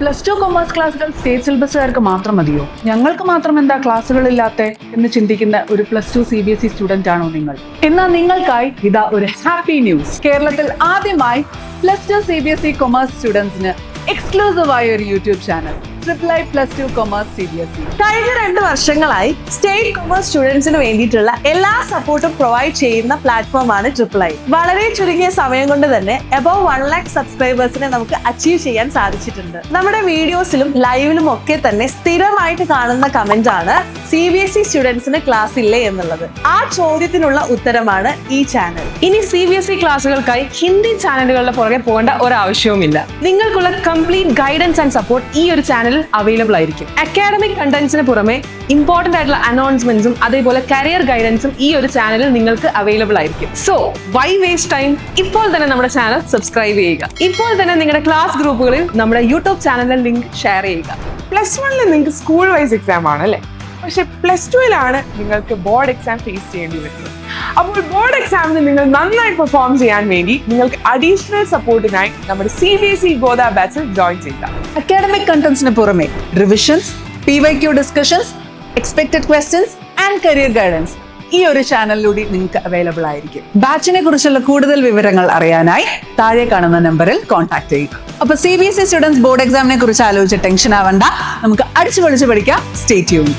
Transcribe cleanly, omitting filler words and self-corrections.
+2 commerce ക്ലാസ്സുകൾ state സിലബസുകാർക്ക് മാത്രം മതിയോ? ഞങ്ങൾക്ക് മാത്രം എന്താ ക്ലാസ്സുകളില്ലാത്ത എന്ന് ചിന്തിക്കുന്ന ഒരു +2 CBSE സ്റ്റുഡന്റ് ആണോ നിങ്ങൾ? എന്നാൽ നിങ്ങൾക്കായി ഇതാ ഒരു ഹാപ്പി ന്യൂസ്. കേരളത്തിൽ ആദ്യമായി +2 CBSE കൊമേഴ്സ് സ്റ്റുഡൻസിന് എക്സ്ക്ലൂസീവ് ആയ ഒരു യൂട്യൂബ് ചാനൽ +2 കൊമേഴ്സ് CBSE. കഴിഞ്ഞ 2 വർഷങ്ങളായി സ്റ്റേറ്റ് കൊമേഴ്സ് സ്റ്റുഡൻസിന് വേണ്ടിയിട്ടുള്ള എല്ലാ സപ്പോർട്ടും പ്രൊവൈഡ് ചെയ്യുന്ന പ്ലാറ്റ്ഫോമാണ് ട്രിപ്പിൾ ഐ. വളരെ ചുരുങ്ങിയ സമയം കൊണ്ട് തന്നെ അബവ് 1 lakh സബ്സ്ക്രൈബേഴ്സിനെ നമുക്ക് അച്ചീവ് ചെയ്യാൻ സാധിച്ചിട്ടുണ്ട്. നമ്മുടെ വീഡിയോസിലും ലൈവിലും ഒക്കെ തന്നെ സ്ഥിരമായിട്ട് കാണുന്ന കമന്റ് ആണ് CBSE സ്റ്റുഡൻസിന് ക്ലാസ് ഇല്ലേ എന്നുള്ളത്. ആ ചോദ്യത്തിനുള്ള ഉത്തരമാണ് ഈ ചാനൽ. ഇനി CBSE ക്ലാസ്സുകൾക്കായി ഹിന്ദി ചാനലുകളുടെ പുറകെ പോകേണ്ട ഒരാവശ്യവുമില്ല. നിങ്ങൾക്കുള്ള കംപ്ലീറ്റ് ഗൈഡൻസ് ആൻഡ് സപ്പോർട്ട് ഈ ഒരു ചാനൽ അവൈലബിൾ ആയിരിക്കും. അക്കാഡമിക് കണ്ടന്റ്സിന് പുറമെ ഇമ്പോർട്ടന്റ് ആയിട്ടുള്ള അനൗൺസ്മെന്റ്സും അതേപോലെ കരിയർ ഗൈഡൻസും ഈ ഒരു ചാനലിൽ നിങ്ങൾക്ക് അവൈലബിൾ ആയിരിക്കും. So why waste time? ഇപ്പോൾ തന്നെ നമ്മുടെ ചാനൽ സബ്സ്ക്രൈബ് ചെയ്യുക. ഇപ്പോൾ തന്നെ നിങ്ങളുടെ ക്ലാസ് ഗ്രൂപ്പുകളിൽ നമ്മുടെ യൂട്യൂബ് ചാനലിലെ ലിങ്ക് ഷെയർ ചെയ്യുക. +1 നിങ്ങൾക്ക് സ്കൂൾ വൈസ് എക്സാം ആണല്ലേ, പക്ഷെ +2 നിങ്ങൾക്ക് ബോർഡ് എക്സാം ഫേസ് ചെയ്യേണ്ടി വരുന്നത്. അപ്പോൾ ബോർഡ് എക്സാമിന് നിങ്ങൾ നന്നായി പെർഫോം ചെയ്യാൻ വേണ്ടി നിങ്ങൾക്ക് അഡീഷണൽ സപ്പോർട്ടിനായി നമ്മുടെ CBSE ഗോദ ബാച്ചിൽ ജോയിൻ ചെയ്യുക. അക്കാഡമിക് കണ്ടന്റ്സിന് പുറമെ revisions, PYQ discussions, expected questions and career guidance ഈ ഒരു ചാനലിലൂടെ നിങ്ങൾക്ക് അവൈലബിൾ ആയിരിക്കും. ബാച്ചിനെ കുറിച്ചുള്ള കൂടുതൽ വിവരങ്ങൾ അറിയാനായി താഴെ കാണുന്ന നമ്പറിൽ കോൺടാക്ട് ചെയ്യുക. അപ്പൊ CBSE സ്റ്റുഡൻസ് ബോർഡ് എക്സാമിനെ കുറിച്ച് ആലോചിച്ച് ടെൻഷൻ ആവണ്ട, നമുക്ക് അടിച്ചു പൊളിച്ച് പഠിക്കാം. Stay tuned.